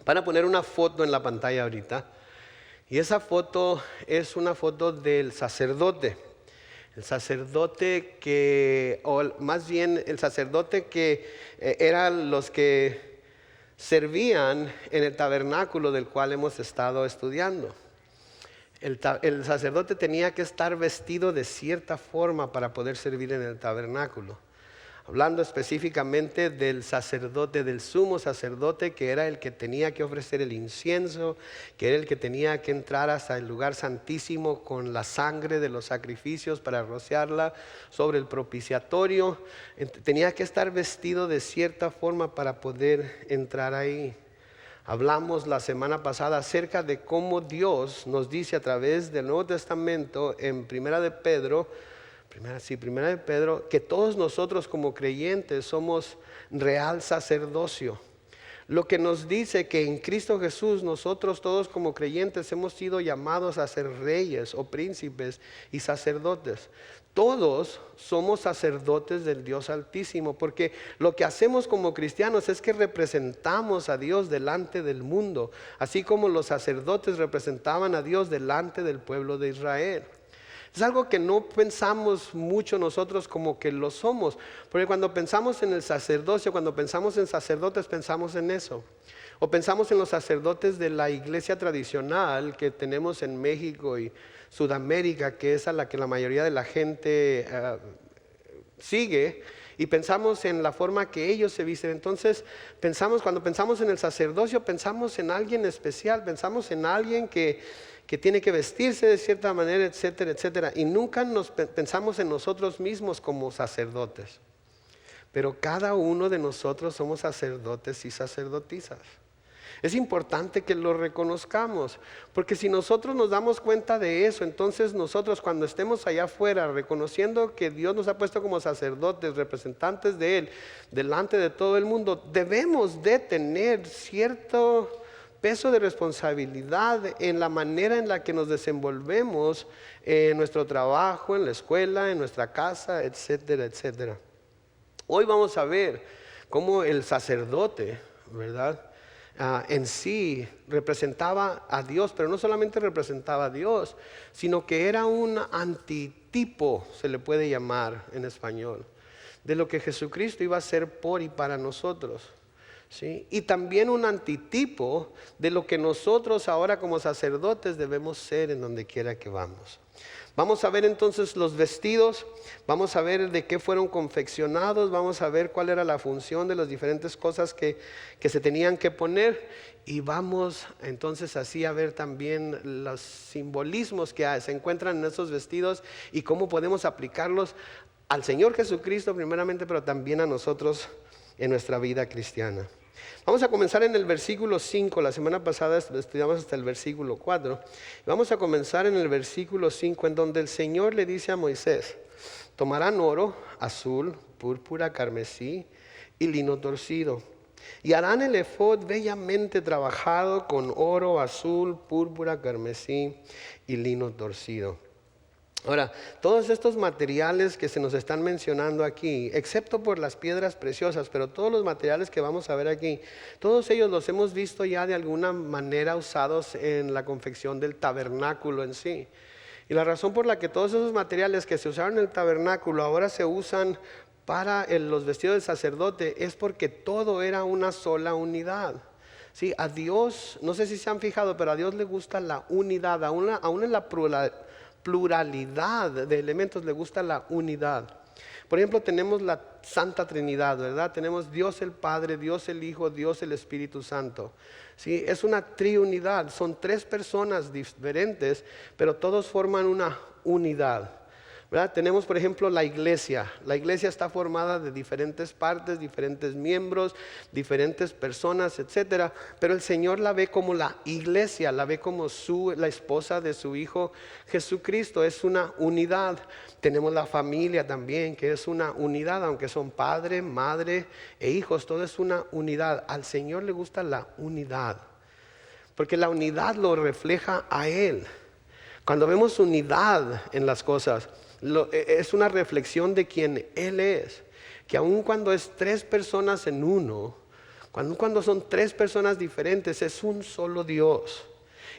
Van a poner una foto en la pantalla ahorita. Y esa foto es una foto del sacerdote. El sacerdote que, o más bien el sacerdote que eran los que servían en el tabernáculo del cual hemos estado estudiando. El sacerdote tenía que estar vestido de cierta forma para poder servir en el tabernáculo. Hablando específicamente del sacerdote, del sumo sacerdote, que era el que tenía que ofrecer el incienso, que era el que tenía que entrar hasta el lugar santísimo con la sangre de los sacrificios para rociarla sobre el propiciatorio. Tenía que estar vestido de cierta forma para poder entrar ahí. Hablamos la semana pasada acerca de cómo Dios nos dice a través del Nuevo Testamento en Primera de Pedro, que todos nosotros como creyentes somos real sacerdocio. Lo que nos dice que en Cristo Jesús nosotros todos como creyentes hemos sido llamados a ser reyes o príncipes y sacerdotes. Todos somos sacerdotes del Dios Altísimo, porque lo que hacemos como cristianos es que representamos a Dios delante del mundo, así como los sacerdotes representaban a Dios delante del pueblo de Israel. Es algo que no pensamos mucho nosotros como que lo somos, porque cuando pensamos en el sacerdocio, cuando pensamos en sacerdotes, pensamos en eso. O pensamos en los sacerdotes de la iglesia tradicional que tenemos en México y Sudamérica, que es a la que la mayoría de la gente sigue, y pensamos en la forma que ellos se visten. Entonces cuando pensamos en el sacerdocio, pensamos en alguien especial, pensamos en alguien que tiene que vestirse de cierta manera, etcétera, etcétera. Y nunca pensamos en nosotros mismos como sacerdotes. Pero cada uno de nosotros somos sacerdotes y sacerdotisas. Es importante que lo reconozcamos, porque si nosotros nos damos cuenta de eso, entonces nosotros cuando estemos allá afuera reconociendo que Dios nos ha puesto como sacerdotes, representantes de Él, delante de todo el mundo, debemos de tener cierto peso de responsabilidad en la manera en la que nos desenvolvemos en nuestro trabajo, en la escuela, en nuestra casa, etcétera, etcétera. Hoy vamos a ver cómo el sacerdote, ¿verdad?, en sí representaba a Dios, pero no solamente representaba a Dios, sino que era un antitipo, se le puede llamar en español, de lo que Jesucristo iba a hacer por y para nosotros. ¿Sí? Y también un antitipo de lo que nosotros ahora como sacerdotes debemos ser en donde quiera que vamos. Vamos a ver entonces los vestidos, vamos a ver de qué fueron confeccionados, vamos a ver cuál era la función de las diferentes cosas que se tenían que poner, y vamos entonces así a ver también los simbolismos que se encuentran en esos vestidos y cómo podemos aplicarlos al Señor Jesucristo primeramente, pero también a nosotros en nuestra vida cristiana. Vamos a comenzar en el versículo 5, la semana pasada estudiamos hasta el versículo 4. Vamos a comenzar en el versículo 5, en donde el Señor le dice a Moisés: tomarán oro, azul, púrpura, carmesí y lino torcido, y harán el efod bellamente trabajado con oro, azul, púrpura, carmesí y lino torcido. Ahora, todos estos materiales que se nos están mencionando aquí, excepto por las piedras preciosas, pero todos los materiales que vamos a ver aquí, todos ellos los hemos visto ya de alguna manera usados en la confección del tabernáculo en sí. Y la razón por la que todos esos materiales que se usaron en el tabernáculo ahora se usan para los vestidos del sacerdote es porque todo era una sola unidad. Sí, a Dios, no sé si se han fijado, pero a Dios le gusta la unidad, aún en la pluralidad de elementos le gusta la unidad. Por ejemplo, tenemos la Santa Trinidad, ¿verdad? Tenemos Dios el Padre, Dios el Hijo, Dios el Espíritu Santo. ¿Sí? Es una triunidad, son tres personas diferentes, pero todos forman una unidad. ¿Verdad? Tenemos por ejemplo la iglesia está formada de diferentes partes, diferentes miembros, diferentes personas, etcétera, pero el Señor la ve como la iglesia, la ve como la esposa de su Hijo Jesucristo, es una unidad. Tenemos la familia también, que es una unidad, aunque son padre, madre e hijos, todo es una unidad. Al Señor le gusta la unidad, porque la unidad lo refleja a Él. Cuando vemos unidad en las cosas, es una reflexión de quien Él es, que aun cuando es tres personas en uno, Cuando son tres personas diferentes, es un solo Dios.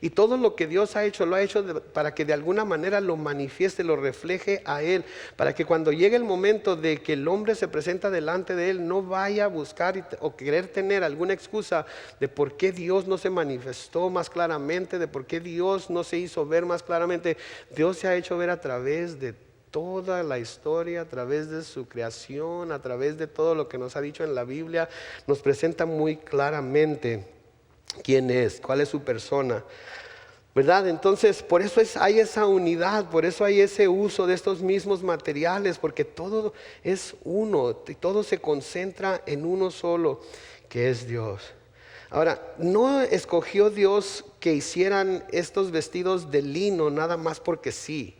Y todo lo que Dios ha hecho, lo ha hecho para que de alguna manera lo manifieste, lo refleje a Él. Para que cuando llegue el momento de que el hombre se presenta delante de Él, no vaya a buscar o querer tener alguna excusa de por qué Dios no se manifestó más claramente, de por qué Dios no se hizo ver más claramente. Dios se ha hecho ver a través de toda la historia, a través de su creación, a través de todo lo que nos ha dicho en la Biblia. Nos presenta muy claramente quién es, cuál es su persona, ¿verdad? Entonces, por eso hay esa unidad, por eso hay ese uso de estos mismos materiales, porque todo es uno, y todo se concentra en uno solo, que es Dios. Ahora, no escogió Dios que hicieran estos vestidos de lino nada más porque sí.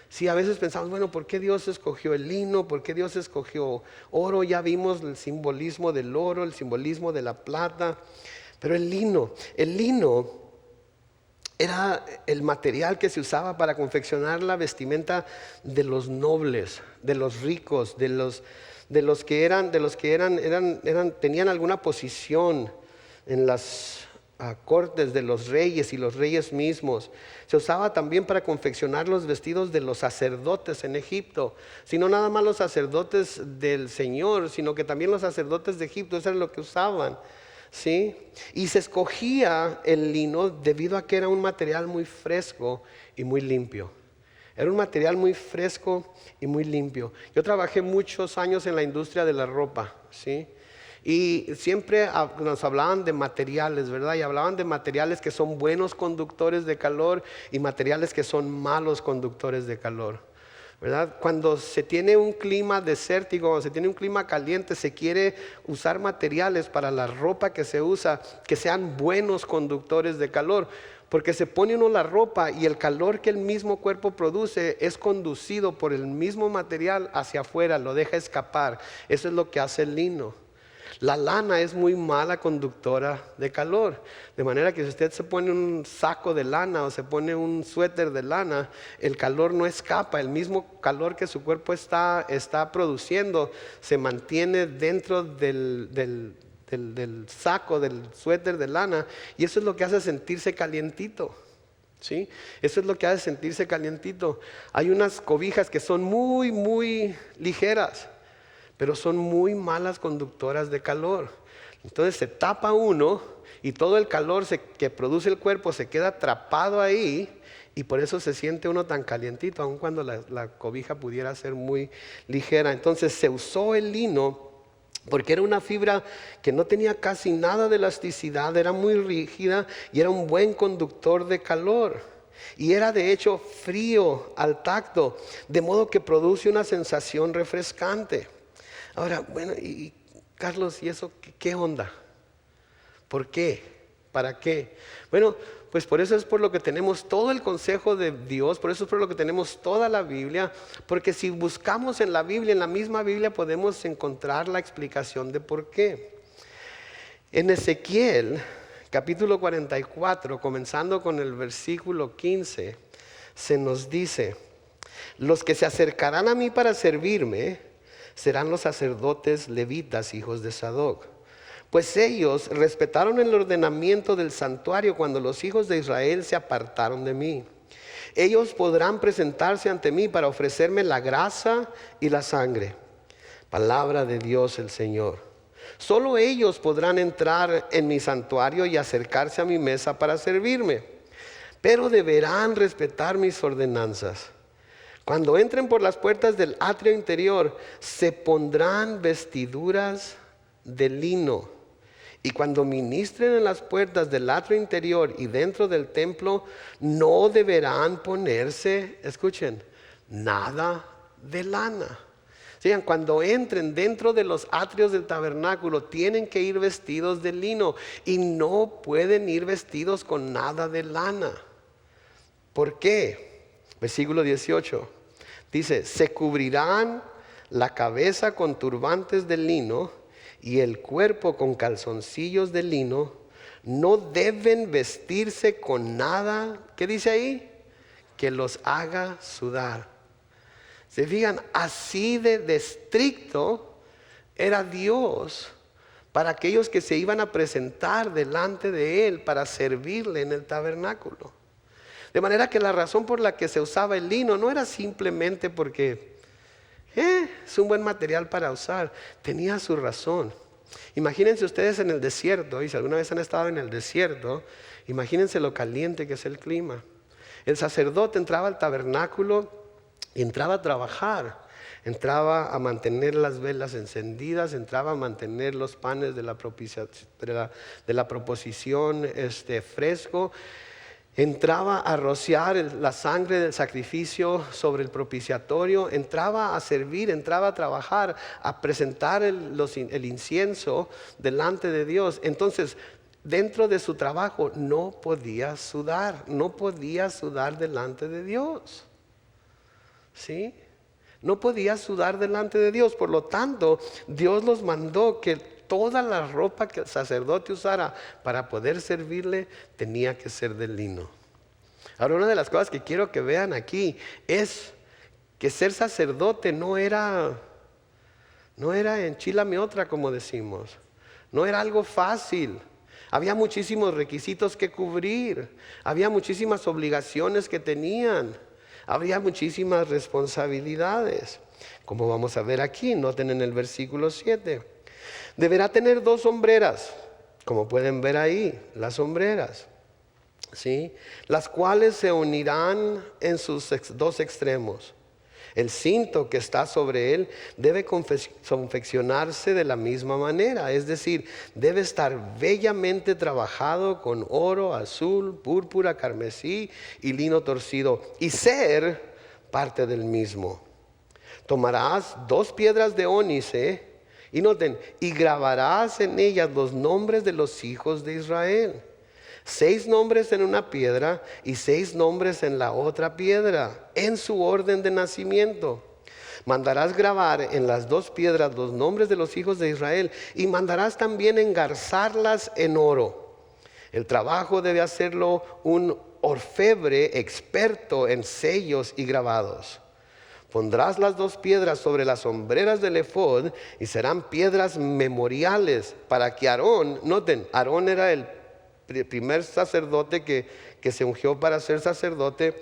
Sí, a veces pensamos, bueno, ¿por qué Dios escogió el lino? ¿Por qué Dios escogió oro? Ya vimos el simbolismo del oro, el simbolismo de la plata. Pero el lino era el material que se usaba para confeccionar la vestimenta de los nobles, de los ricos, de los que tenían alguna posición en las cortes de los reyes y los reyes mismos. Se usaba también para confeccionar los vestidos de los sacerdotes en Egipto, sino nada más los sacerdotes del Señor, sino que también los sacerdotes de Egipto, eso era lo que usaban. ¿Sí? Y se escogía el lino debido a que era un material muy fresco y muy limpio. Era un material muy fresco y muy limpio. Yo trabajé muchos años en la industria de la ropa, ¿sí? Y siempre nos hablaban de materiales, ¿verdad? Y hablaban de materiales que son buenos conductores de calor y materiales que son malos conductores de calor, ¿verdad? Cuando se tiene un clima desértico, cuando se tiene un clima caliente, se quiere usar materiales para la ropa que se usa que sean buenos conductores de calor, porque se pone uno la ropa y el calor que el mismo cuerpo produce es conducido por el mismo material hacia afuera, lo deja escapar. Eso es lo que hace el lino. La lana es muy mala conductora de calor, de manera que si usted se pone un saco de lana o se pone un suéter de lana, el calor no escapa. El mismo calor que su cuerpo está produciendo se mantiene dentro del saco, del suéter de lana, y eso es lo que hace sentirse calientito. ¿Sí? Eso es lo que hace sentirse calientito. Hay unas cobijas que son muy, muy ligeras, pero son muy malas conductoras de calor. Entonces se tapa uno y todo el calor que produce el cuerpo se queda atrapado ahí, y por eso se siente uno tan calientito, aun cuando la cobija pudiera ser muy ligera. Entonces se usó el lino porque era una fibra que no tenía casi nada de elasticidad, era muy rígida y era un buen conductor de calor. Y era de hecho frío al tacto, de modo que produce una sensación refrescante. Ahora, bueno, y Carlos, ¿y eso qué onda? ¿Por qué? ¿Para qué? Bueno, pues por eso es por lo que tenemos todo el consejo de Dios, por eso es por lo que tenemos toda la Biblia, porque si buscamos en la Biblia, en la misma Biblia podemos encontrar la explicación de por qué. En Ezequiel, capítulo 44, comenzando con el versículo 15, se nos dice: los que se acercarán a mí para servirme serán los sacerdotes levitas, hijos de Sadoc, pues ellos respetaron el ordenamiento del santuario cuando los hijos de Israel se apartaron de mí. Ellos podrán presentarse ante mí para ofrecerme la grasa y la sangre. Palabra de Dios el Señor. Solo ellos podrán entrar en mi santuario y acercarse a mi mesa para servirme, pero deberán respetar mis ordenanzas. Cuando entren por las puertas del atrio interior, se pondrán vestiduras de lino. Y cuando ministren en las puertas del atrio interior y dentro del templo, no deberán ponerse, escuchen, nada de lana. Sigan, cuando entren dentro de los atrios del tabernáculo, tienen que ir vestidos de lino y no pueden ir vestidos con nada de lana. ¿Por qué? Versículo 18 dice: se cubrirán la cabeza con turbantes de lino y el cuerpo con calzoncillos de lino. No deben vestirse con nada, ¿qué dice ahí? Que los haga sudar. Se fijan, así de estricto era Dios para aquellos que se iban a presentar delante de él para servirle en el tabernáculo. De manera que la razón por la que se usaba el lino no era simplemente porque es un buen material para usar, tenía su razón. Imagínense ustedes en el desierto, y si alguna vez han estado en el desierto, imagínense lo caliente que es el clima. El sacerdote entraba al tabernáculo y entraba a trabajar, entraba a mantener las velas encendidas, entraba a mantener los panes de la proposición fresco, entraba a rociar la sangre del sacrificio sobre el propiciatorio, entraba a servir, entraba a trabajar, a presentar el incienso delante de Dios. Entonces, dentro de su trabajo no podía sudar delante de Dios. ¿Sí? No podía sudar delante de Dios. Por lo tanto, Dios los mandó que toda la ropa que el sacerdote usara para poder servirle tenía que ser de lino. Ahora, una de las cosas que quiero que vean aquí es que ser sacerdote no era enchilame otra, como decimos. No era algo fácil. Había muchísimos requisitos que cubrir. Había muchísimas obligaciones que tenían. Había muchísimas responsabilidades. Como vamos a ver aquí, noten en el versículo 7. Deberá tener 2 sombreras, como pueden ver ahí, las sombreras, ¿sí? Las cuales se unirán en sus 2 extremos. El cinto que está sobre él debe confeccionarse de la misma manera, es decir, debe estar bellamente trabajado con oro, azul, púrpura, carmesí y lino torcido, y ser parte del mismo. Tomarás 2 piedras de ónice, y noten, y grabarás en ellas los nombres de los hijos de Israel. 6 nombres en una piedra y 6 nombres en la otra piedra, en su orden de nacimiento. Mandarás grabar en las 2 piedras los nombres de los hijos de Israel, y mandarás también engarzarlas en oro. El trabajo debe hacerlo un orfebre experto en sellos y grabados. Pondrás las 2 piedras sobre las sombreras del efod, y serán piedras memoriales para que Aarón, noten, Aarón era el primer sacerdote que se ungió para ser sacerdote,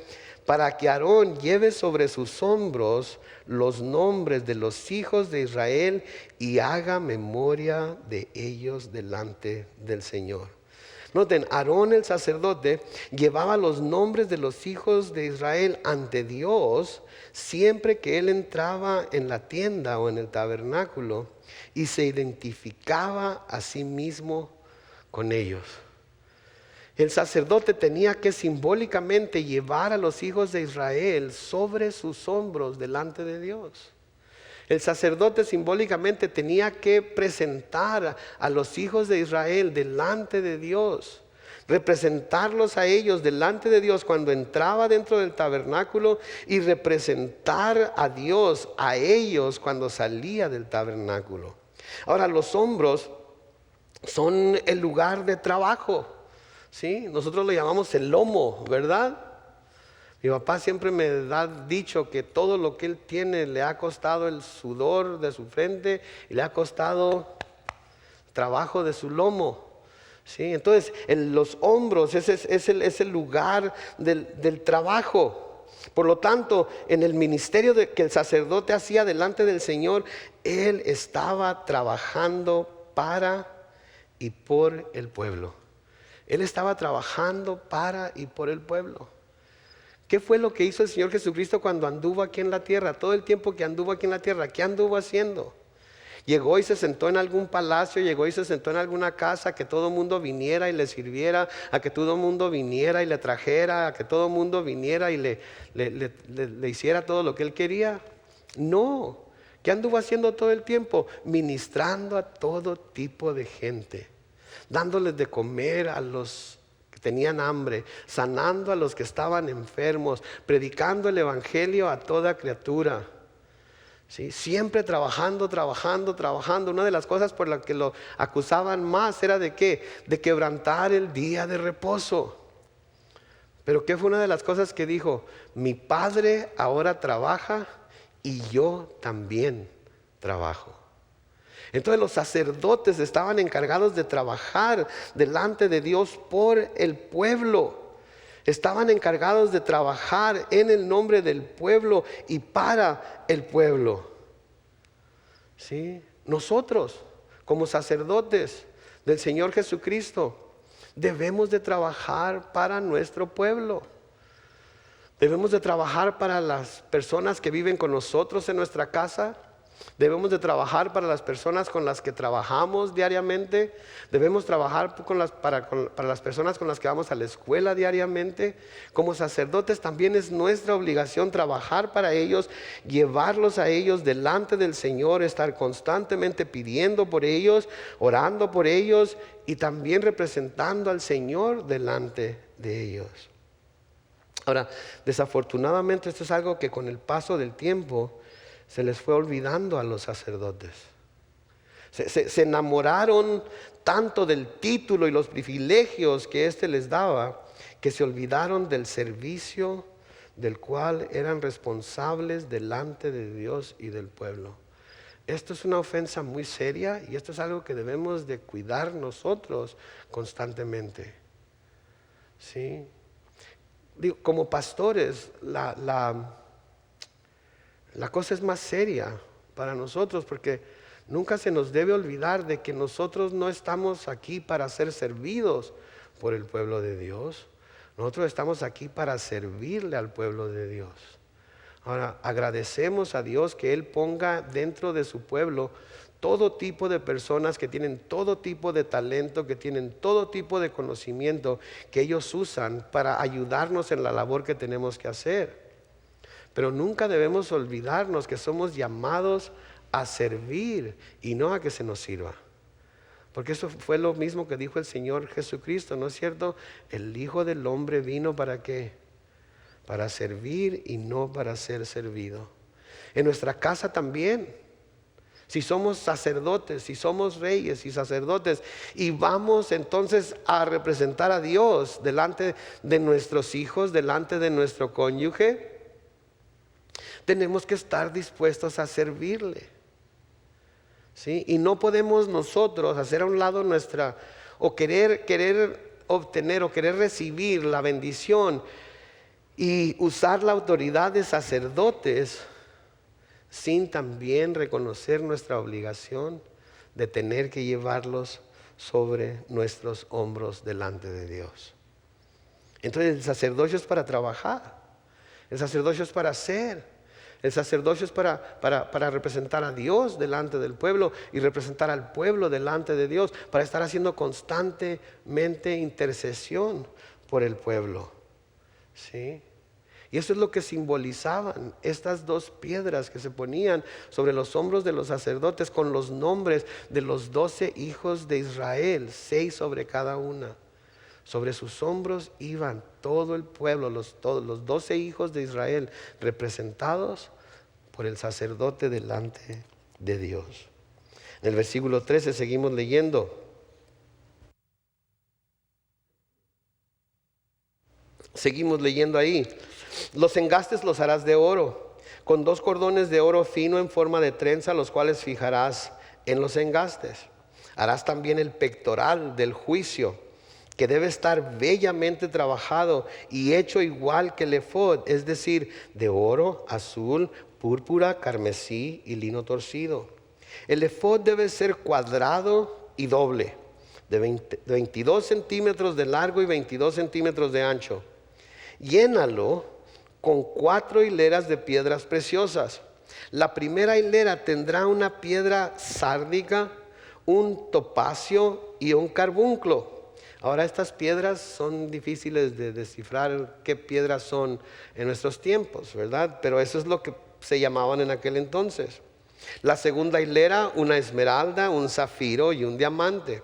para que Aarón lleve sobre sus hombros los nombres de los hijos de Israel y haga memoria de ellos delante del Señor. Noten, Aarón el sacerdote llevaba los nombres de los hijos de Israel ante Dios siempre que él entraba en la tienda o en el tabernáculo, y se identificaba a sí mismo con ellos. El sacerdote tenía que simbólicamente llevar a los hijos de Israel sobre sus hombros delante de Dios. El sacerdote simbólicamente tenía que presentar a los hijos de Israel delante de Dios, representarlos a ellos delante de Dios cuando entraba dentro del tabernáculo, y representar a Dios a ellos cuando salía del tabernáculo. Ahora, los hombros son el lugar de trabajo, ¿sí? Nosotros lo llamamos el lomo, ¿verdad? Mi papá siempre me ha dicho que todo lo que él tiene le ha costado el sudor de su frente y le ha costado trabajo de su lomo. ¿Sí? Entonces, en los hombros es el lugar del trabajo. Por lo tanto, en el ministerio que el sacerdote hacía delante del Señor, él estaba trabajando para y por el pueblo. Él estaba trabajando para y por el pueblo. ¿Qué fue lo que hizo el Señor Jesucristo cuando anduvo aquí en la tierra? Todo el tiempo que anduvo aquí en la tierra, ¿qué anduvo haciendo? Llegó y se sentó en algún palacio, llegó y se sentó en alguna casa, a que todo el mundo viniera y le sirviera, a que todo el mundo viniera y le trajera, a que todo el mundo viniera y le hiciera todo lo que él quería. No. ¿Qué anduvo haciendo todo el tiempo? Ministrando a todo tipo de gente, dándoles de comer a los que tenían hambre, sanando a los que estaban enfermos, predicando el evangelio a toda criatura. ¿Sí? Siempre trabajando. Una de las cosas por las que lo acusaban más era ¿de qué? De quebrantar el día de reposo. Pero ¿qué fue una de las cosas que dijo? Mi padre ahora trabaja y yo también trabajo. Entonces los sacerdotes estaban encargados de trabajar delante de Dios por el pueblo. Estaban encargados de trabajar en el nombre del pueblo y para el pueblo. ¿Sí? Nosotros, como sacerdotes del Señor Jesucristo, debemos de trabajar para nuestro pueblo. Debemos de trabajar para las personas que viven con nosotros en nuestra casa. Debemos de trabajar para las personas con las que trabajamos diariamente. Debemos trabajar para las personas con las que vamos a la escuela diariamente. Como sacerdotes también es nuestra obligación trabajar para ellos, llevarlos a ellos delante del Señor, estar constantemente pidiendo por ellos, orando por ellos y también representando al Señor delante de ellos. Ahora, desafortunadamente esto es algo que con el paso del tiempo se les fue olvidando a los sacerdotes. Se enamoraron tanto del título y los privilegios que éste les daba, que se olvidaron del servicio del cual eran responsables delante de Dios y del pueblo. Esto es una ofensa muy seria y esto es algo que debemos de cuidar nosotros constantemente. ¿Sí? Digo, como pastores, la cosa es más seria para nosotros porque nunca se nos debe olvidar de que nosotros no estamos aquí para ser servidos por el pueblo de Dios. Nosotros estamos aquí para servirle al pueblo de Dios. Ahora, agradecemos a Dios que Él ponga dentro de su pueblo todo tipo de personas que tienen todo tipo de talento, que tienen todo tipo de conocimiento que ellos usan para ayudarnos en la labor que tenemos que hacer. Pero nunca debemos olvidarnos que somos llamados a servir y no a que se nos sirva. Porque eso fue lo mismo que dijo el Señor Jesucristo, ¿no es cierto? El Hijo del Hombre vino ¿para qué? Para servir y no para ser servido. En nuestra casa también. Si somos sacerdotes, si somos reyes y sacerdotes y vamos entonces a representar a Dios delante de nuestros hijos, delante de nuestro cónyuge, tenemos que estar dispuestos a servirle. ¿Sí? Y no podemos nosotros hacer a un lado nuestra o querer obtener o querer recibir la bendición y usar la autoridad de sacerdotes sin también reconocer nuestra obligación de tener que llevarlos sobre nuestros hombros delante de Dios. Entonces el sacerdocio es para trabajar, el sacerdocio es para hacer, el sacerdocio es para representar a Dios delante del pueblo y representar al pueblo delante de Dios, para estar haciendo constantemente intercesión por el pueblo. ¿Sí? Y eso es lo que simbolizaban estas dos piedras que se ponían sobre los hombros de los sacerdotes con los nombres de los 12 hijos de Israel, 6 sobre cada una. Sobre sus hombros iban todo el pueblo, todos los 12 hijos de Israel, representados por el sacerdote delante de Dios. En el versículo 13 seguimos leyendo. Seguimos leyendo ahí. Los engastes los harás de oro, con 2 cordones de oro fino en forma de trenza, los cuales fijarás en los engastes. Harás también el pectoral del juicio, que debe estar bellamente trabajado y hecho igual que el efod, es decir, de oro, azul, púrpura, carmesí y lino torcido. El efod debe ser cuadrado y doble, de 22 centímetros de largo y 22 centímetros de ancho. Llénalo con 4 hileras de piedras preciosas. La primera hilera tendrá una piedra sárdica, un topacio y un carbunclo. Ahora estas piedras son difíciles de descifrar qué piedras son en nuestros tiempos, ¿verdad? Pero eso es lo que se llamaban en aquel entonces. La segunda hilera, una esmeralda, un zafiro y un diamante.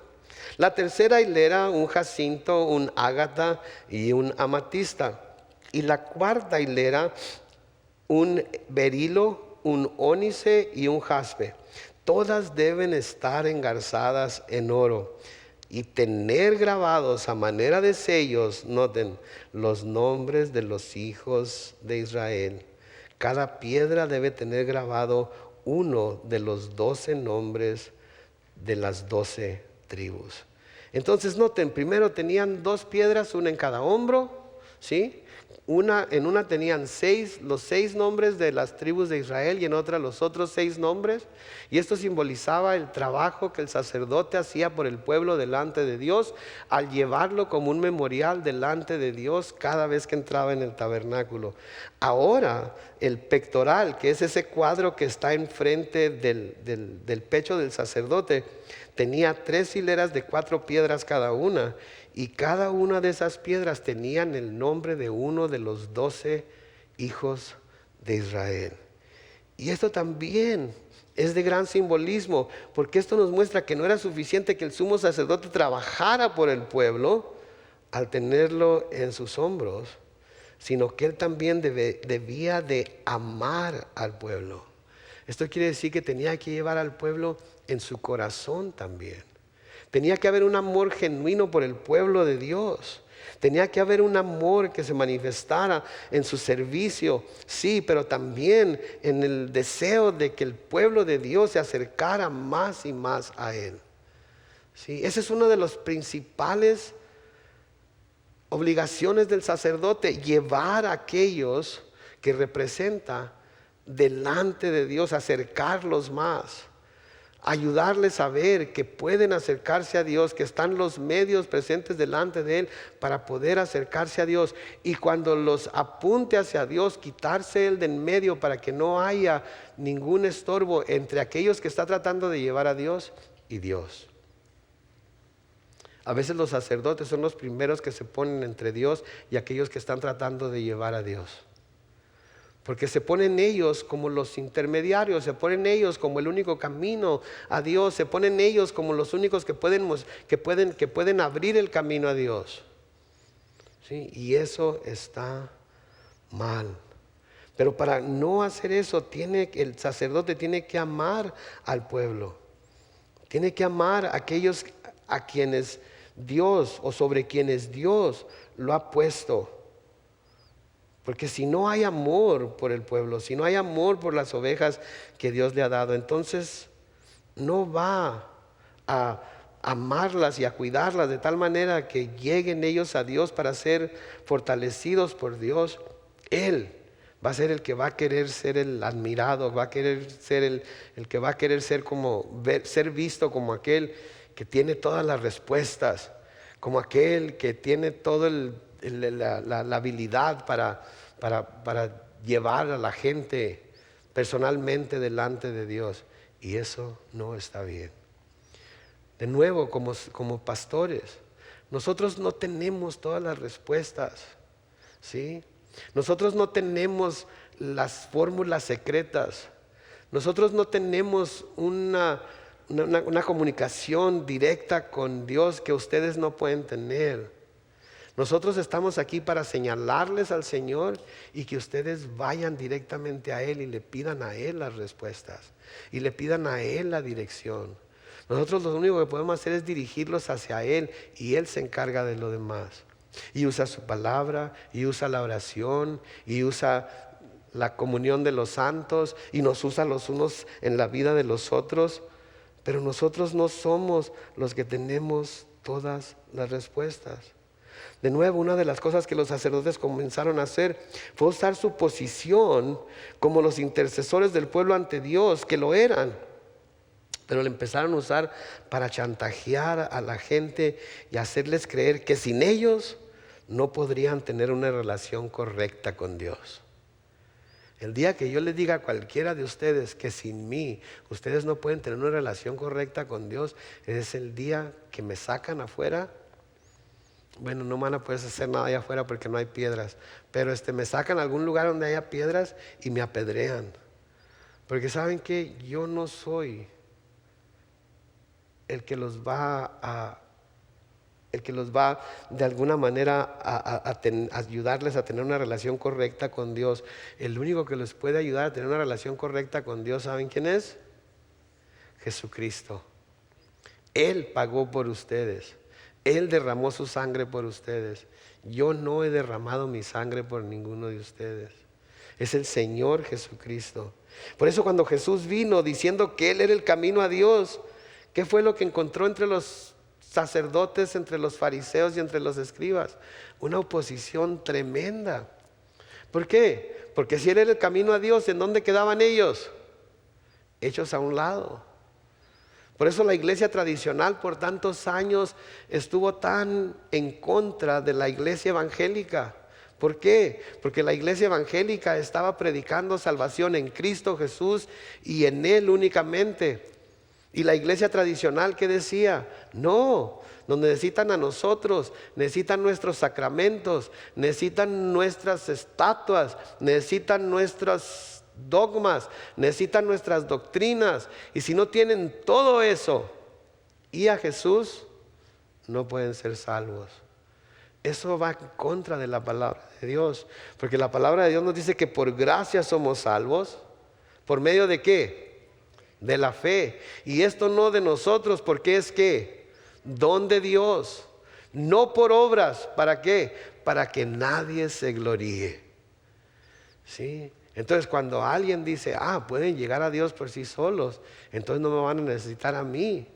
La tercera hilera, un jacinto, un ágata y un amatista. Y la cuarta hilera, un berilo, un ónice y un jaspe. Todas deben estar engarzadas en oro y tener grabados a manera de sellos, noten, los nombres de los hijos de Israel. Cada piedra debe tener grabado uno de los 12 nombres de las 12 tribus. Entonces noten, primero tenían 2 piedras, una en cada hombro, ¿sí? En una tenían los 6 nombres de las tribus de Israel y en otra los otros 6 nombres. Y esto simbolizaba el trabajo que el sacerdote hacía por el pueblo delante de Dios, al llevarlo como un memorial delante de Dios cada vez que entraba en el tabernáculo. Ahora el pectoral, que es ese cuadro que está enfrente del pecho del sacerdote, tenía 3 hileras de 4 piedras cada una. Y cada una de esas piedras tenían el nombre de uno de los 12 hijos de Israel. Y esto también es de gran simbolismo, porque esto nos muestra que no era suficiente que el sumo sacerdote trabajara por el pueblo al tenerlo en sus hombros, sino que él también debía de amar al pueblo. Esto quiere decir que tenía que llevar al pueblo en su corazón también. Tenía que haber un amor genuino por el pueblo de Dios. Tenía que haber un amor que se manifestara en su servicio, sí, pero también en el deseo de que el pueblo de Dios se acercara más y más a Él. Sí, esa es una de las principales obligaciones del sacerdote, llevar a aquellos que representa delante de Dios, acercarlos más. Ayudarles a ver que pueden acercarse a Dios, que están los medios presentes delante de Él para poder acercarse a Dios. Y cuando los apunte hacia Dios, quitarse Él de en medio para que no haya ningún estorbo entre aquellos que está tratando de llevar a Dios y Dios. A veces los sacerdotes son los primeros que se ponen entre Dios y aquellos que están tratando de llevar a Dios. Porque se ponen ellos como los intermediarios, se ponen ellos como el único camino a Dios, se ponen ellos como los únicos que pueden abrir el camino a Dios. ¿Sí? Y eso está mal. Pero para no hacer eso, el sacerdote tiene que amar al pueblo. Tiene que amar a aquellos a quienes Dios o sobre quienes Dios lo ha puesto. Porque si no hay amor por el pueblo, si no hay amor por las ovejas que Dios le ha dado, entonces no va a amarlas y a cuidarlas de tal manera que lleguen ellos a Dios para ser fortalecidos por Dios. Él va a ser el que va a querer ser el admirado, va a querer ser el que va a querer ser ser visto como aquel que tiene todas las respuestas, como aquel que tiene toda la habilidad para llevar a la gente personalmente delante de Dios. Y eso no está bien. De nuevo, como pastores, nosotros no tenemos todas las respuestas, ¿sí? Nosotros no tenemos las fórmulas secretas. Nosotros no tenemos una comunicación directa con Dios que ustedes no pueden tener. Nosotros estamos aquí para señalarles al Señor y que ustedes vayan directamente a Él y le pidan a Él las respuestas y le pidan a Él la dirección. Nosotros lo único que podemos hacer es dirigirlos hacia Él y Él se encarga de lo demás. Y usa su palabra, y usa la oración, y usa la comunión de los santos, y nos usa los unos en la vida de los otros. Pero nosotros no somos los que tenemos todas las respuestas. De nuevo, una de las cosas que los sacerdotes comenzaron a hacer fue usar su posición como los intercesores del pueblo ante Dios, que lo eran. Pero lo empezaron a usar para chantajear a la gente y hacerles creer que sin ellos no podrían tener una relación correcta con Dios. El día que yo les diga a cualquiera de ustedes que sin mí ustedes no pueden tener una relación correcta con Dios, es el día que me sacan afuera. Bueno, no van a poder hacer nada allá afuera porque no hay piedras, pero me sacan a algún lugar donde haya piedras y me apedrean. Porque saben que yo no soy el que los va de alguna manera a ayudarles a tener una relación correcta con Dios. El único que les puede ayudar a tener una relación correcta con Dios, ¿saben quién es? Jesucristo. Él pagó por ustedes. Él derramó su sangre por ustedes. Yo no he derramado mi sangre por ninguno de ustedes. Es el Señor Jesucristo. Por eso cuando Jesús vino diciendo que Él era el camino a Dios, ¿Qué fue lo que encontró entre los sacerdotes, entre los fariseos y entre los escribas? Una oposición tremenda. ¿Por qué? Porque si era el camino a Dios, ¿en dónde quedaban ellos? Hechos a un lado. Por eso la iglesia tradicional por tantos años estuvo tan en contra de la iglesia evangélica. ¿Por qué? Porque la iglesia evangélica estaba predicando salvación en Cristo Jesús y en Él únicamente. Y la iglesia tradicional, ¿qué decía? No, nos necesitan a nosotros, necesitan nuestros sacramentos, necesitan nuestras estatuas, necesitan nuestros dogmas, necesitan nuestras doctrinas. Y si no tienen todo eso y a Jesús, no pueden ser salvos. Eso va en contra de la palabra de Dios, porque la palabra de Dios nos dice que por gracia somos salvos. ¿Por medio de qué? De la fe. Y esto no de nosotros, porque es que don de Dios, no por obras. ¿Para qué? Para que nadie se gloríe. ¿Sí? Entonces cuando alguien dice, pueden llegar a Dios por sí solos, entonces no me van a necesitar a mí,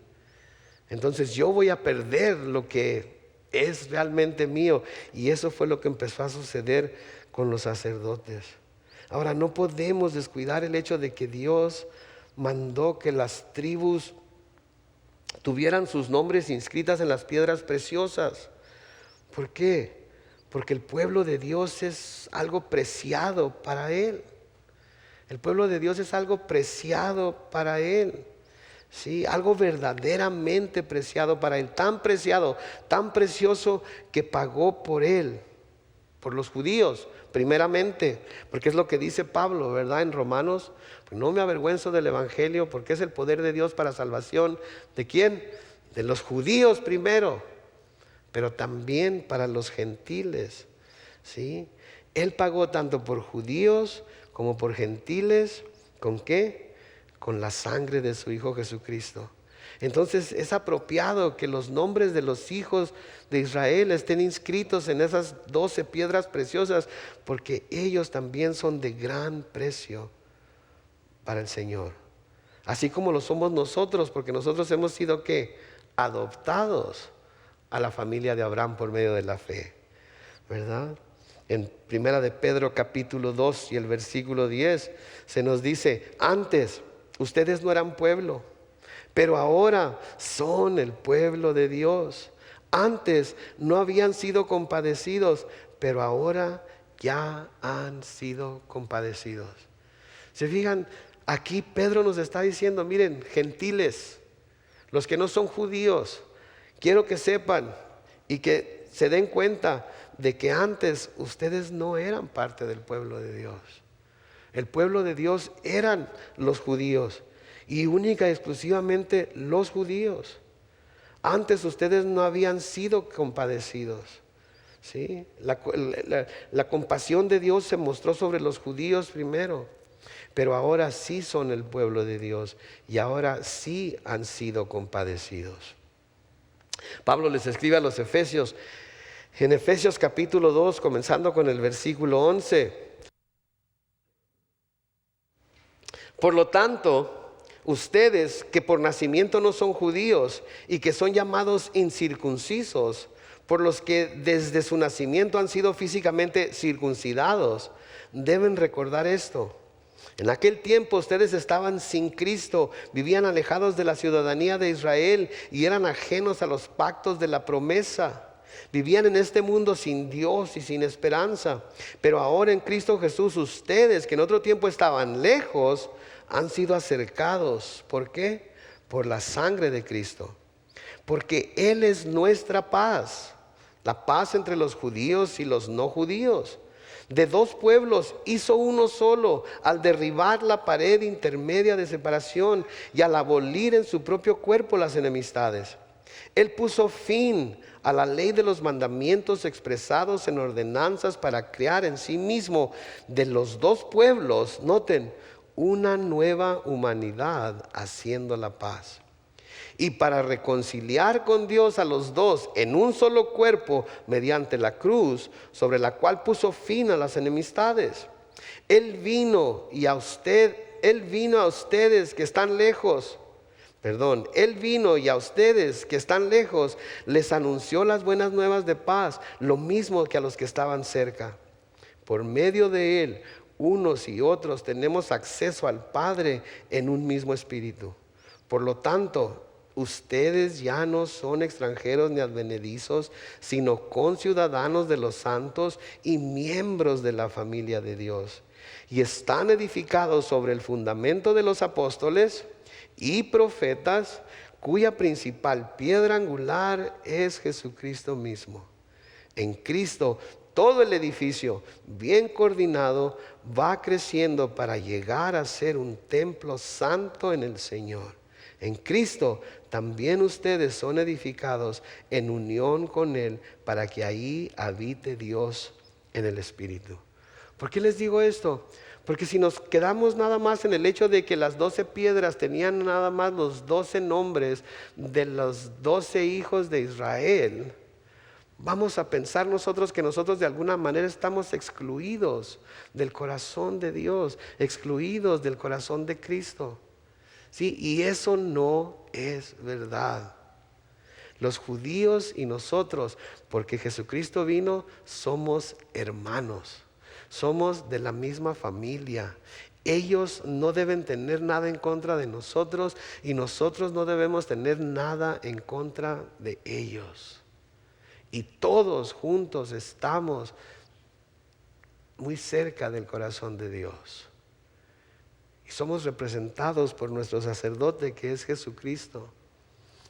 entonces yo voy a perder lo que es realmente mío. Y eso fue lo que empezó a suceder con los sacerdotes. Ahora, no podemos descuidar el hecho de que Dios mandó que las tribus tuvieran sus nombres inscritas en las piedras preciosas. ¿Por qué? Porque el pueblo de Dios es algo preciado para Él. El pueblo de Dios es algo preciado para Él. Sí, algo verdaderamente preciado para Él. Tan preciado, tan precioso que pagó por Él, por los judíos, primeramente, porque es lo que dice Pablo, ¿verdad? En Romanos, pues no me avergüenzo del evangelio, porque es el poder de Dios para salvación. ¿De quién? De los judíos primero, pero también para los gentiles. ¿Sí? Él pagó tanto por judíos como por gentiles. ¿Con qué? Con la sangre de su Hijo Jesucristo. Entonces es apropiado que los nombres de los hijos de Israel estén inscritos en esas 12 piedras preciosas, porque ellos también son de gran precio para el Señor. Así como lo somos nosotros, porque nosotros hemos sido ¿qué? Adoptados a la familia de Abraham por medio de la fe, ¿verdad? En Primera de Pedro capítulo 2 y el versículo 10 se nos dice: antes ustedes no eran pueblo, pero ahora son el pueblo de Dios. Antes no habían sido compadecidos, pero ahora ya han sido compadecidos. ¿Se fijan? Aquí Pedro nos está diciendo, miren, gentiles, los que no son judíos, quiero que sepan y que se den cuenta de que antes ustedes no eran parte del pueblo de Dios. El pueblo de Dios eran los judíos, y única y exclusivamente los judíos. Antes ustedes no habían sido compadecidos. ¿Sí? La compasión de Dios se mostró sobre los judíos primero, pero ahora sí son el pueblo de Dios y ahora sí han sido compadecidos. Pablo les escribe a los Efesios, en Efesios capítulo 2, comenzando con el versículo 11. Por lo tanto, ustedes que por nacimiento no son judíos y que son llamados incircuncisos, por los que desde su nacimiento han sido físicamente circuncidados, deben recordar esto. En aquel tiempo ustedes estaban sin Cristo, vivían alejados de la ciudadanía de Israel y eran ajenos a los pactos de la promesa. Vivían en este mundo sin Dios y sin esperanza. Pero ahora en Cristo Jesús ustedes, que en otro tiempo estaban lejos, han sido acercados. ¿Por qué? Por la sangre de Cristo. Porque Él es nuestra paz. La paz entre los judíos y los no judíos. De dos pueblos hizo uno solo al derribar la pared intermedia de separación y al abolir en su propio cuerpo las enemistades. Él puso fin a la ley de los mandamientos expresados en ordenanzas para crear en sí mismo de los dos pueblos, noten, una nueva humanidad haciendo la paz. Y para reconciliar con Dios a los dos en un solo cuerpo mediante la cruz, sobre la cual puso fin a las enemistades. Él vino a ustedes que están lejos, Perdón, Él vino y a ustedes que están lejos les anunció las buenas nuevas de paz, lo mismo que a los que estaban cerca. Por medio de Él, unos y otros tenemos acceso al Padre en un mismo espíritu. Por lo tanto, ustedes ya no son extranjeros ni advenedizos, sino conciudadanos de los santos y miembros de la familia de Dios. Y están edificados sobre el fundamento de los apóstoles y profetas, cuya principal piedra angular es Jesucristo mismo. En Cristo todo el edificio, bien coordinado, va creciendo para llegar a ser un templo santo en el Señor. En Cristo también ustedes son edificados en unión con Él, para que ahí habite Dios en el Espíritu. ¿Por qué les digo esto? Porque si nos quedamos nada más en el hecho de que las 12 piedras tenían nada más los 12 nombres de los 12 hijos de Israel, vamos a pensar nosotros que nosotros de alguna manera estamos excluidos del corazón de Dios, excluidos del corazón de Cristo. Sí, y eso no es verdad. Los judíos y nosotros, porque Jesucristo vino, somos hermanos. Somos de la misma familia. Ellos no deben tener nada en contra de nosotros y nosotros no debemos tener nada en contra de ellos. Y todos juntos estamos muy cerca del corazón de Dios. Y somos representados por nuestro sacerdote, que es Jesucristo.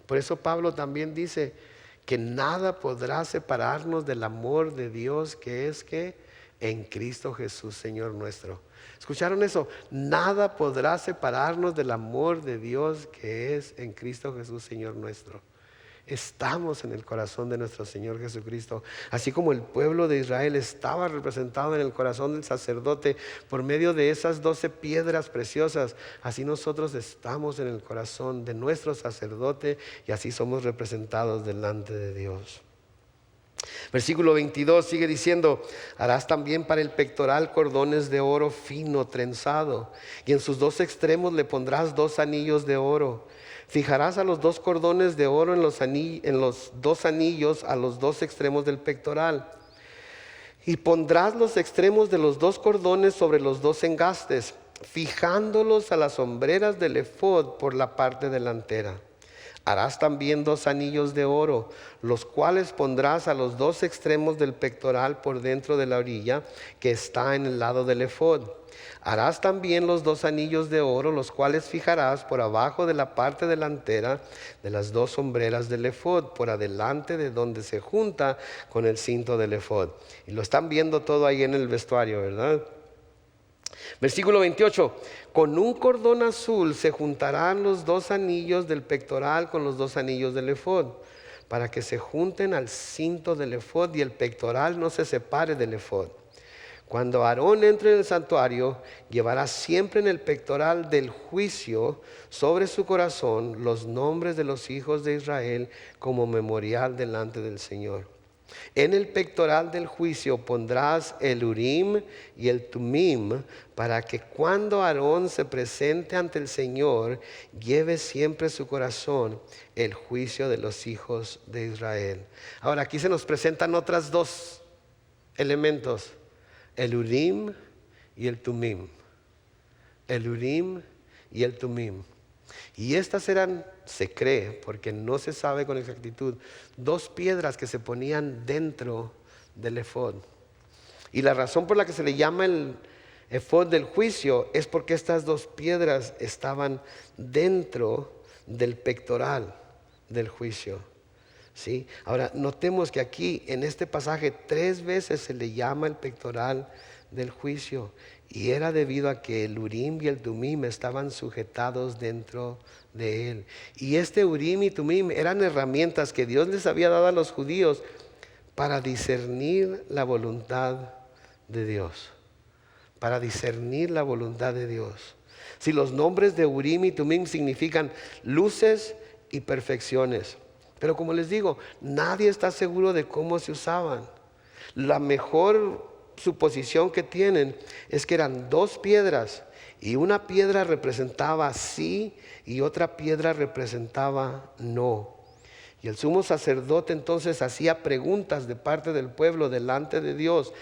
Por eso Pablo también dice que nada podrá separarnos del amor de Dios, que es que en Cristo Jesús, Señor nuestro. ¿Escucharon eso? Nada podrá separarnos del amor de Dios, que es en Cristo Jesús, Señor nuestro. Estamos en el corazón de nuestro Señor Jesucristo. Así como el pueblo de Israel estaba representado en el corazón del sacerdote por medio de esas 12 piedras preciosas, así nosotros estamos en el corazón de nuestro sacerdote y así somos representados delante de Dios. Versículo 22 sigue diciendo: harás también para el pectoral cordones de oro fino trenzado, y en sus 2 extremos le pondrás 2 anillos de oro. Fijarás a los 2 cordones de oro en los 2 anillos a los 2 extremos del pectoral. Y pondrás los extremos de los 2 cordones sobre los 2 engastes, fijándolos a las hombreras del efod por la parte delantera. Harás también 2 anillos de oro, los cuales pondrás a los 2 extremos del pectoral por dentro de la orilla que está en el lado del efod. Harás también los 2 anillos de oro, los cuales fijarás por abajo de la parte delantera de las 2 hombreras del efod, por adelante de donde se junta con el cinto del efod. Y lo están viendo todo ahí en el vestuario, ¿verdad? Versículo 28, con un cordón azul se juntarán los 2 anillos del pectoral con los 2 anillos del efod, para que se junten al cinto del efod y el pectoral no se separe del efod. Cuando Aarón entre en el santuario, llevará siempre en el pectoral del juicio sobre su corazón los nombres de los hijos de Israel como memorial delante del Señor. En el pectoral del juicio pondrás el Urim y el Tumim, para que cuando Aarón se presente ante el Señor, lleve siempre su corazón el juicio de los hijos de Israel. Ahora aquí se nos presentan otras 2 elementos: el Urim y el Tumim. El Urim y el Tumim. Y estas eran, se cree, porque no se sabe con exactitud, 2 piedras que se ponían dentro del efod. Y la razón por la que se le llama el efod del juicio es porque estas 2 piedras estaban dentro del pectoral del juicio. ¿Sí? Ahora, notemos que aquí en este pasaje 3 veces se le llama el pectoral del juicio, y era debido a que el Urim y el Tumim estaban sujetados dentro de él. Y este Urim y Tumim eran herramientas que Dios les había dado a los judíos para discernir la voluntad de Dios. Para discernir la voluntad de Dios. Si los nombres de Urim y Tumim significan luces y perfecciones. Pero como les digo, nadie está seguro de cómo se usaban. La mejor suposición que tienen es que eran dos piedras y una piedra representaba sí y otra piedra representaba no. Y el sumo sacerdote entonces hacía preguntas de parte del pueblo delante de Dios,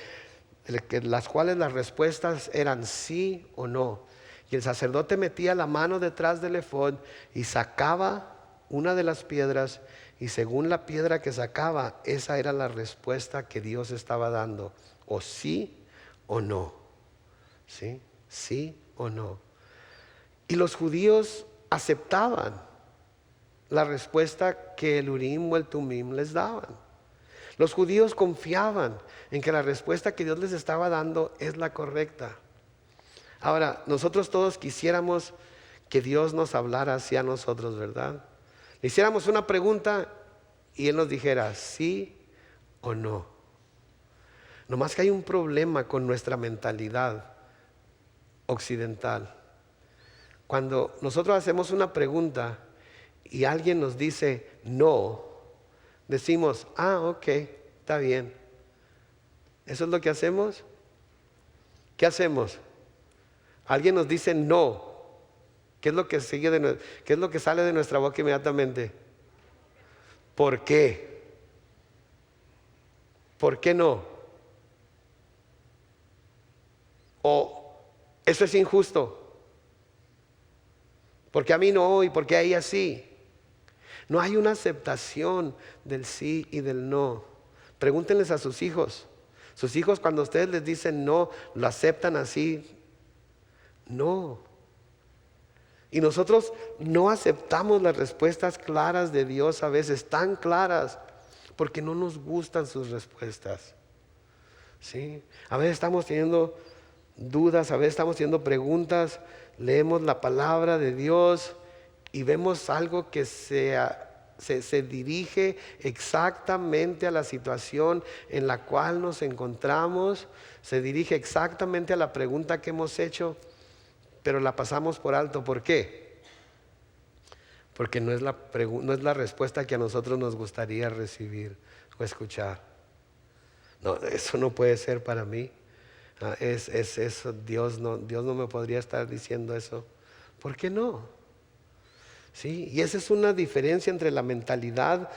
las cuales las respuestas eran sí o no. Y el sacerdote metía la mano detrás del efod y sacaba una de las piedras, y según la piedra que sacaba, esa era la respuesta que Dios estaba dando, o sí o no. ¿Sí? Sí o no. Y los judíos aceptaban la respuesta que el Urim o el Tumim les daban. Los judíos confiaban en que la respuesta que Dios les estaba dando es la correcta. Ahora, nosotros todos quisiéramos que Dios nos hablara hacia nosotros, ¿verdad? Le hiciéramos una pregunta y Él nos dijera sí o no. Nomás que hay un problema con nuestra mentalidad occidental. Cuando nosotros hacemos una pregunta y alguien nos dice no, decimos, ok, está bien. ¿Eso es lo que hacemos? ¿Qué hacemos? Alguien nos dice no. ¿Qué es lo que sigue qué es lo que sale de nuestra boca inmediatamente? ¿Por qué? ¿Por qué no? O eso es injusto. Porque a mí no y porque a ella sí. No hay una aceptación del sí y del no. Pregúntenles a sus hijos. Sus hijos cuando ustedes les dicen no, ¿lo aceptan así? No. Y nosotros no aceptamos las respuestas claras de Dios a veces, tan claras, porque no nos gustan sus respuestas. ¿Sí? A veces estamos teniendo dudas, a veces estamos teniendo preguntas, leemos la palabra de Dios y vemos algo que se dirige exactamente a la situación en la cual nos encontramos, se dirige exactamente a la pregunta que hemos hecho, pero la pasamos por alto. ¿Por qué? Porque no es la respuesta que a nosotros nos gustaría recibir o escuchar. No, eso no puede ser para mí. Es eso, Dios no me podría estar diciendo eso. ¿Por qué no? Sí, y esa es una diferencia entre la mentalidad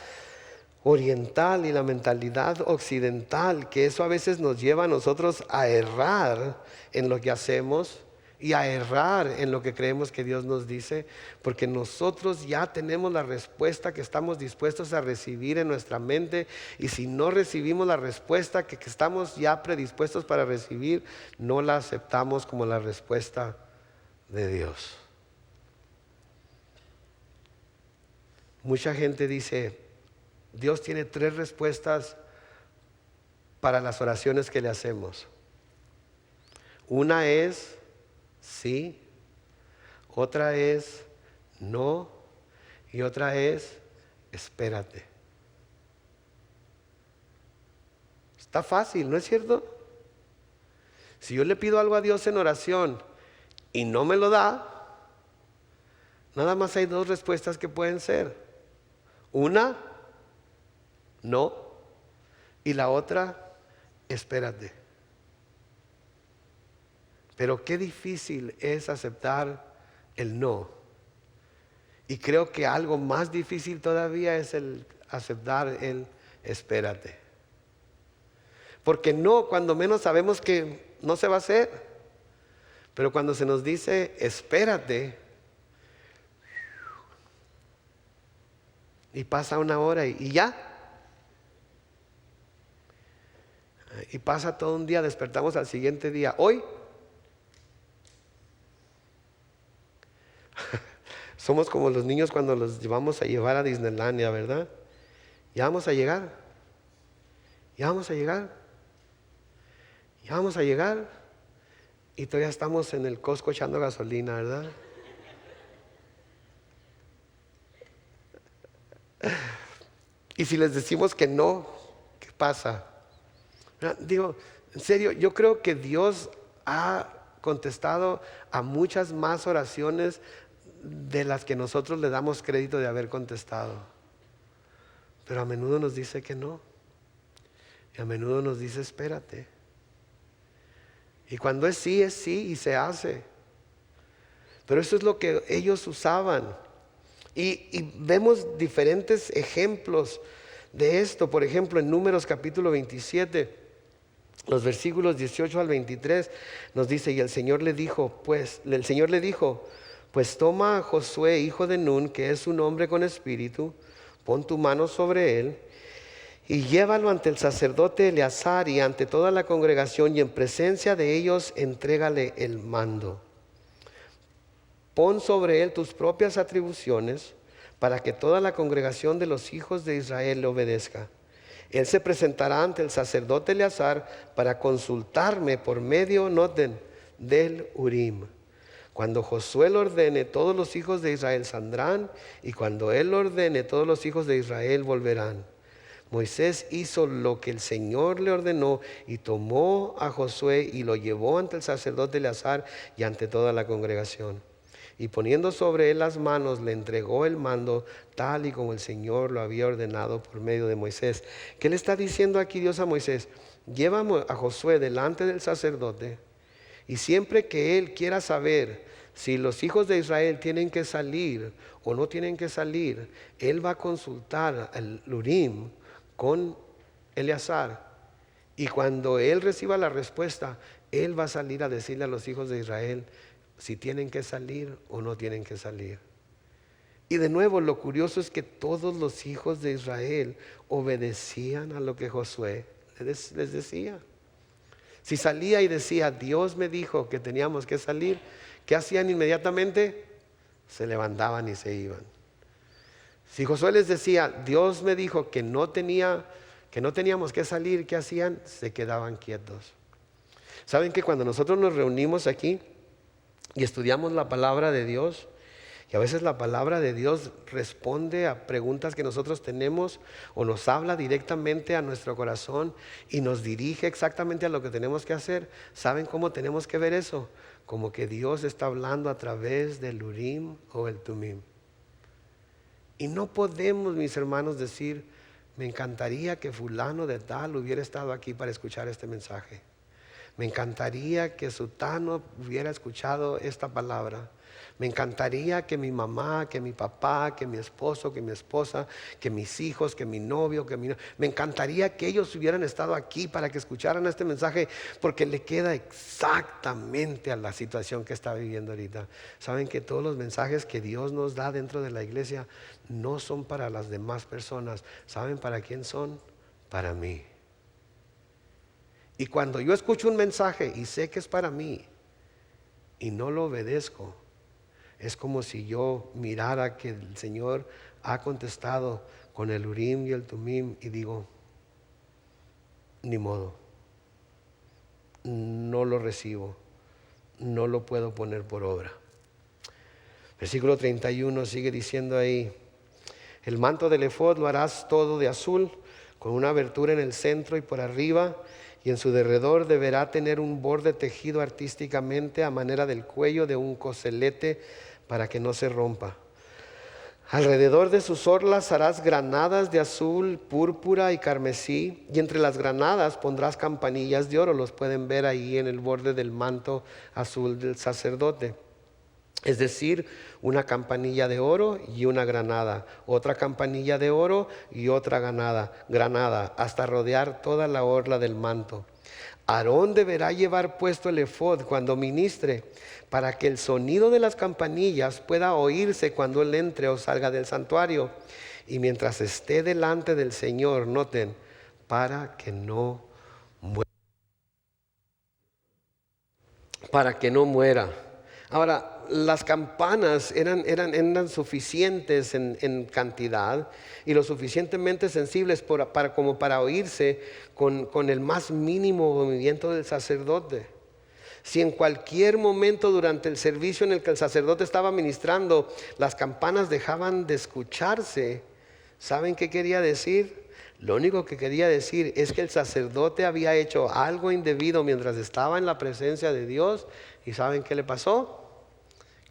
oriental y la mentalidad occidental, que eso a veces nos lleva a nosotros a errar en lo que hacemos y a errar en lo que creemos que Dios nos dice, porque nosotros ya tenemos la respuesta que estamos dispuestos a recibir en nuestra mente, y si no recibimos la respuesta que estamos ya predispuestos para recibir, no la aceptamos como la respuesta de Dios. Mucha gente dice, Dios tiene 3 respuestas para las oraciones que le hacemos. Una es sí, otra es no y otra es espérate. Está fácil, ¿no es cierto? Si yo le pido algo a Dios en oración y no me lo da, nada más hay 2 respuestas que pueden ser. Una, no, y la otra, espérate. Pero qué difícil es aceptar el no. Y creo que algo más difícil todavía es el aceptar el espérate. Porque no, cuando menos sabemos que no se va a hacer. Pero cuando se nos dice espérate, y pasa una hora y ya. Y pasa todo un día, despertamos al siguiente día. Hoy somos como los niños cuando los llevamos a llevar a Disneylandia, ¿verdad? Ya vamos a llegar. Ya vamos a llegar. Ya vamos a llegar. Y todavía estamos en el Costco echando gasolina, ¿verdad? Y si les decimos que no, ¿qué pasa? Digo, en serio, yo creo que Dios ha contestado a muchas más oraciones de las que nosotros le damos crédito de haber contestado. Pero a menudo nos dice que no. Y a menudo nos dice espérate. Y cuando es sí y se hace. Pero eso es lo que ellos usaban. Y vemos diferentes ejemplos de esto. Por ejemplo, en Números capítulo 27, los versículos 18 al 23, nos dice, y el Señor le dijo, pues toma a Josué, hijo de Nun, que es un hombre con espíritu, pon tu mano sobre él, y llévalo ante el sacerdote Eleazar y ante toda la congregación, y en presencia de ellos entrégale el mando. Pon sobre él tus propias atribuciones, para que toda la congregación de los hijos de Israel le obedezca. Él se presentará ante el sacerdote Eleazar para consultarme por medio, noten, del Urim. Cuando Josué lo ordene, todos los hijos de Israel saldrán, y cuando él lo ordene, todos los hijos de Israel volverán. Moisés hizo lo que el Señor le ordenó y tomó a Josué y lo llevó ante el sacerdote Eleazar y ante toda la congregación. Y poniendo sobre él las manos, le entregó el mando tal y como el Señor lo había ordenado por medio de Moisés. ¿Qué le está diciendo aquí Dios a Moisés? Lleva a Josué delante del sacerdote, y siempre que él quiera saber si los hijos de Israel tienen que salir o no tienen que salir, él va a consultar el Urim con Eleazar. Y cuando él reciba la respuesta, él va a salir a decirle a los hijos de Israel si tienen que salir o no tienen que salir. Y de nuevo, lo curioso es que todos los hijos de Israel obedecían a lo que Josué les decía. Si salía y decía, Dios me dijo que teníamos que salir, ¿qué hacían inmediatamente? Se levantaban y se iban. Si Josué les decía, Dios me dijo que no teníamos que salir, ¿qué hacían? Se quedaban quietos. ¿Saben que cuando nosotros nos reunimos aquí y estudiamos la palabra de Dios, y a veces la palabra de Dios responde a preguntas que nosotros tenemos o nos habla directamente a nuestro corazón y nos dirige exactamente a lo que tenemos que hacer? ¿Saben cómo tenemos que ver eso? Como que Dios está hablando a través del Urim o el Tumim. Y no podemos, mis hermanos, decir, me encantaría que fulano de tal hubiera estado aquí para escuchar este mensaje. Me encantaría que sutano hubiera escuchado esta palabra. Me encantaría que mi mamá, que mi papá, que mi esposo, que mi esposa, que mis hijos, que mi novio, me encantaría que ellos hubieran estado aquí para que escucharan este mensaje, porque le queda exactamente a la situación que está viviendo ahorita. Saben que todos los mensajes que Dios nos da dentro de la iglesia no son para las demás personas. ¿Saben para quién son? Para mí. Y cuando yo escucho un mensaje y sé que es para mí y no lo obedezco, es como si yo mirara que el Señor ha contestado con el Urim y el Tumim y digo, ni modo, no lo recibo, no lo puedo poner por obra. Versículo 31 sigue diciendo ahí, el manto del efod lo harás todo de azul, con una abertura en el centro y por arriba, y en su derredor deberá tener un borde tejido artísticamente a manera del cuello de un coselete para que no se rompa. Alrededor de sus orlas harás granadas de azul, púrpura y carmesí, y entre las granadas pondrás campanillas de oro. Los pueden ver ahí en el borde del manto azul del sacerdote. Es decir, una campanilla de oro y una granada, otra campanilla de oro y otra granada, hasta rodear toda la orla del manto. Aarón deberá llevar puesto el efod cuando ministre, para que el sonido de las campanillas pueda oírse cuando él entre o salga del santuario. Y mientras esté delante del Señor, noten, para que no muera. Ahora, las campanas eran suficientes en cantidad y lo suficientemente sensibles como para oírse con el más mínimo movimiento del sacerdote. Si en cualquier momento durante el servicio en el que el sacerdote estaba ministrando, las campanas dejaban de escucharse, ¿saben qué quería decir? Lo único que quería decir es que el sacerdote había hecho algo indebido mientras estaba en la presencia de Dios. ¿Y saben qué le pasó?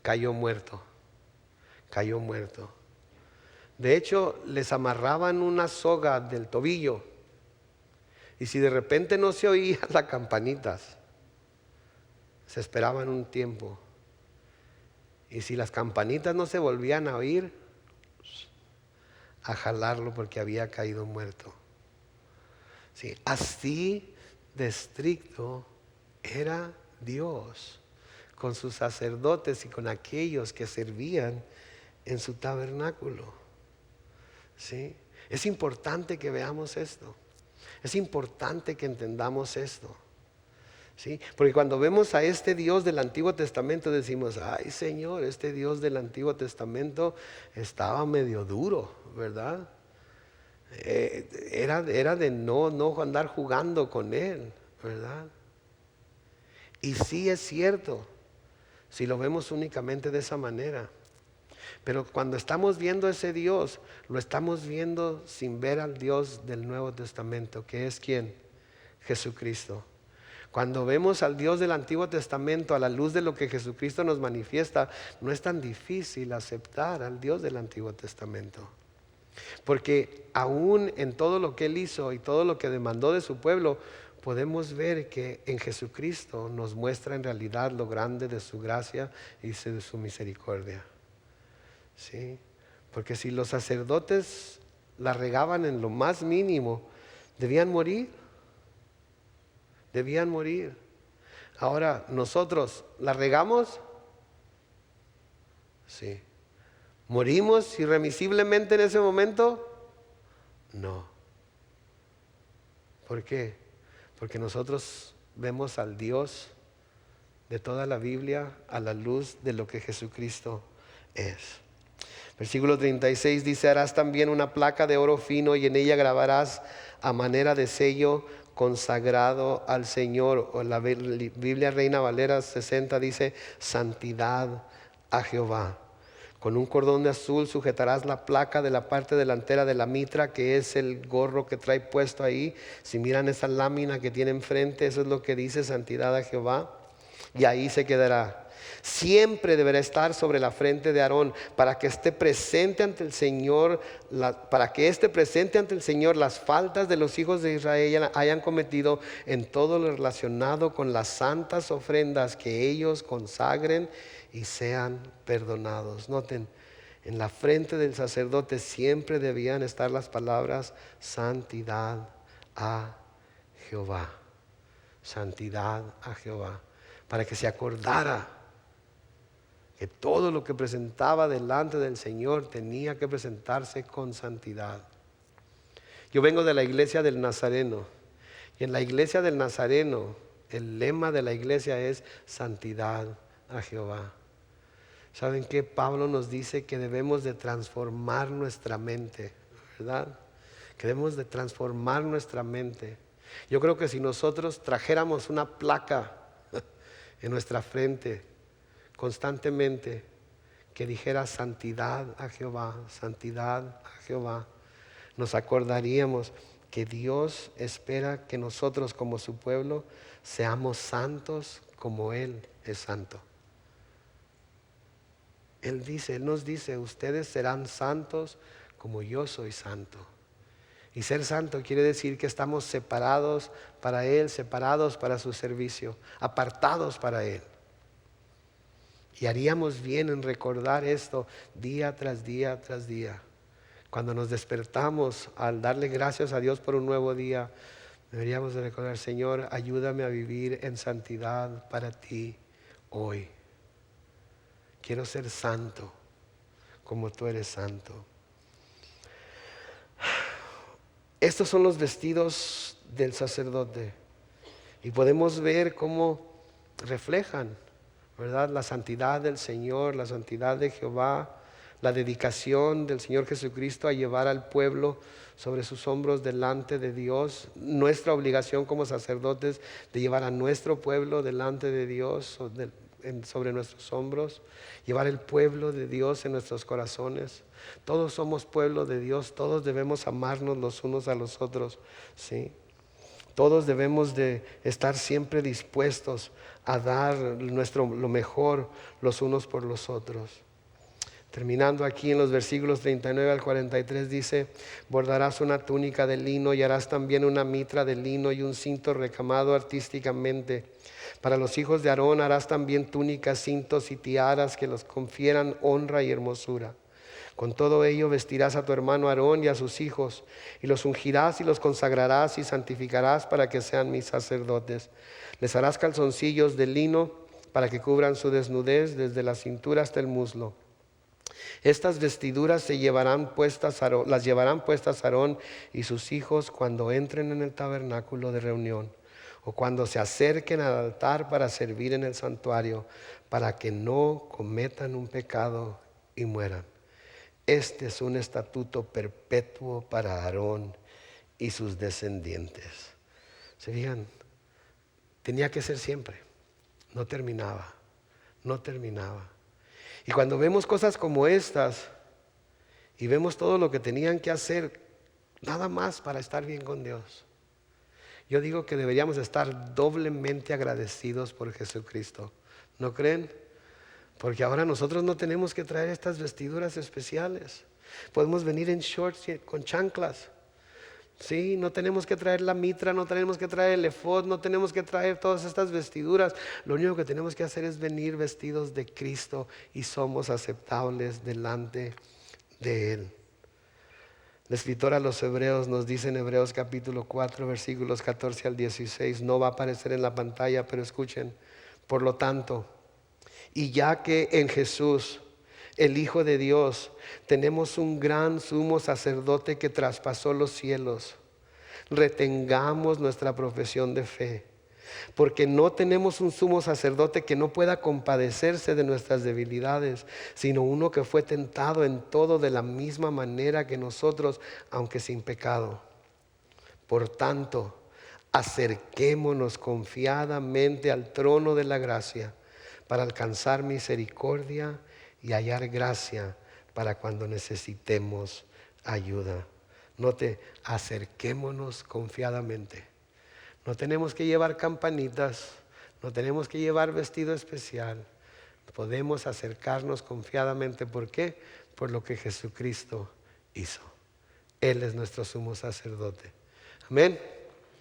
Cayó muerto. De hecho, les amarraban una soga del tobillo. Y si de repente no se oían las campanitas, se esperaban un tiempo. Y si las campanitas no se volvían a oír, a jalarlo porque había caído muerto. Sí, así de estricto era Dios con sus sacerdotes y con aquellos que servían en su tabernáculo. ¿Sí? Es importante que veamos esto. Es importante que entendamos esto. ¿Sí? Porque cuando vemos a este Dios del Antiguo Testamento decimos, ay Señor, este Dios del Antiguo Testamento estaba medio duro, ¿verdad? Era de no andar jugando con Él, ¿verdad? Y sí es cierto, si lo vemos únicamente de esa manera. Pero cuando estamos viendo ese Dios, lo estamos viendo sin ver al Dios del Nuevo Testamento, que es ¿quién? Jesucristo. Cuando vemos al Dios del Antiguo Testamento a la luz de lo que Jesucristo nos manifiesta, no es tan difícil aceptar al Dios del Antiguo Testamento. Porque aún en todo lo que Él hizo y todo lo que demandó de su pueblo, podemos ver que en Jesucristo nos muestra en realidad lo grande de su gracia y de su misericordia. ¿Sí? Porque si los sacerdotes la regaban en lo más mínimo, debían morir. Debían morir. Ahora, ¿nosotros la regamos? Sí. ¿Morimos irremisiblemente en ese momento? No. ¿Por qué? Porque nosotros vemos al Dios de toda la Biblia a la luz de lo que Jesucristo es. Versículo 36 dice, harás también una placa de oro fino y en ella grabarás a manera de sello consagrado al Señor. O la Biblia Reina Valera 60 dice, santidad a Jehová. Con un cordón de azul sujetarás la placa de la parte delantera de la mitra, que es el gorro que trae puesto ahí. Si miran esa lámina que tiene enfrente, eso es lo que dice santidad a Jehová. Y ahí se quedará. Siempre deberá estar sobre la frente de Aarón para que esté presente ante el Señor, las faltas de los hijos de Israel hayan cometido en todo lo relacionado con las santas ofrendas que ellos consagren y sean perdonados. Noten, en la frente del sacerdote siempre debían estar las palabras santidad a Jehová. Santidad a Jehová. Para que se acordara que todo lo que presentaba delante del Señor tenía que presentarse con santidad. Yo vengo de la iglesia del Nazareno, y en la iglesia del Nazareno el lema de la iglesia es santidad a Jehová. ¿Saben qué? Pablo nos dice que debemos de transformar nuestra mente, ¿verdad? Que debemos de transformar nuestra mente. Yo creo que si nosotros trajéramos una placa en nuestra frente constantemente que dijera santidad a Jehová, santidad a Jehová, nos acordaríamos que Dios espera que nosotros como su pueblo seamos santos como Él es santo. Él nos dice, ustedes serán santos como yo soy santo. Y ser santo quiere decir que estamos separados para Él, separados para su servicio, apartados para Él. Y haríamos bien en recordar esto día tras día tras día. Cuando nos despertamos al darle gracias a Dios por un nuevo día, deberíamos de recordar, Señor, ayúdame a vivir en santidad para ti hoy. Quiero ser santo como tú eres santo. Estos son los vestidos del sacerdote y podemos ver cómo reflejan, ¿verdad?, la santidad del Señor, la santidad de Jehová, la dedicación del Señor Jesucristo a llevar al pueblo sobre sus hombros delante de Dios, nuestra obligación como sacerdotes de llevar a nuestro pueblo delante de Dios sobre nuestros hombros, llevar el pueblo de Dios en nuestros corazones. Todos somos pueblo de Dios, todos debemos amarnos los unos a los otros, ¿sí? Todos debemos de estar siempre dispuestos a dar lo mejor los unos por los otros. Terminando aquí en los versículos 39 al 43 dice: bordarás una túnica de lino y harás también una mitra de lino y un cinto recamado artísticamente. Para los hijos de Aarón harás también túnicas, cintos y tiaras que los confieran honra y hermosura. Con todo ello vestirás a tu hermano Aarón y a sus hijos, y los ungirás y los consagrarás y santificarás para que sean mis sacerdotes. Les harás calzoncillos de lino para que cubran su desnudez desde la cintura hasta el muslo. Estas vestiduras las llevarán puestas Aarón y sus hijos cuando entren en el tabernáculo de reunión, o cuando se acerquen al altar para servir en el santuario, para que no cometan un pecado y mueran. Este es un estatuto perpetuo para Aarón y sus descendientes. ¿Se fijan? Tenía que ser siempre. No terminaba. Y cuando vemos cosas como estas y vemos todo lo que tenían que hacer, nada más para estar bien con Dios, yo digo que deberíamos estar doblemente agradecidos por Jesucristo. ¿No creen? Porque ahora nosotros no tenemos que traer estas vestiduras especiales. Podemos venir en shorts y con chanclas. Sí, no tenemos que traer la mitra, no tenemos que traer el efod, no tenemos que traer todas estas vestiduras. Lo único que tenemos que hacer es venir vestidos de Cristo y somos aceptables delante de Él. La escritora a los Hebreos nos dice en Hebreos capítulo 4 versículos 14 al 16, no va a aparecer en la pantalla, pero escuchen: por lo tanto, y ya que en Jesús, el Hijo de Dios, tenemos un gran sumo sacerdote que traspasó los cielos, retengamos nuestra profesión de fe, porque no tenemos un sumo sacerdote que no pueda compadecerse de nuestras debilidades, sino uno que fue tentado en todo de la misma manera que nosotros, aunque sin pecado. Por tanto, acerquémonos confiadamente al trono de la gracia, para alcanzar misericordia y hallar gracia para cuando necesitemos ayuda. Note, acerquémonos confiadamente. No tenemos que llevar campanitas, no tenemos que llevar vestido especial. Podemos acercarnos confiadamente. ¿Por qué? Por lo que Jesucristo hizo. Él es nuestro sumo sacerdote. Amén.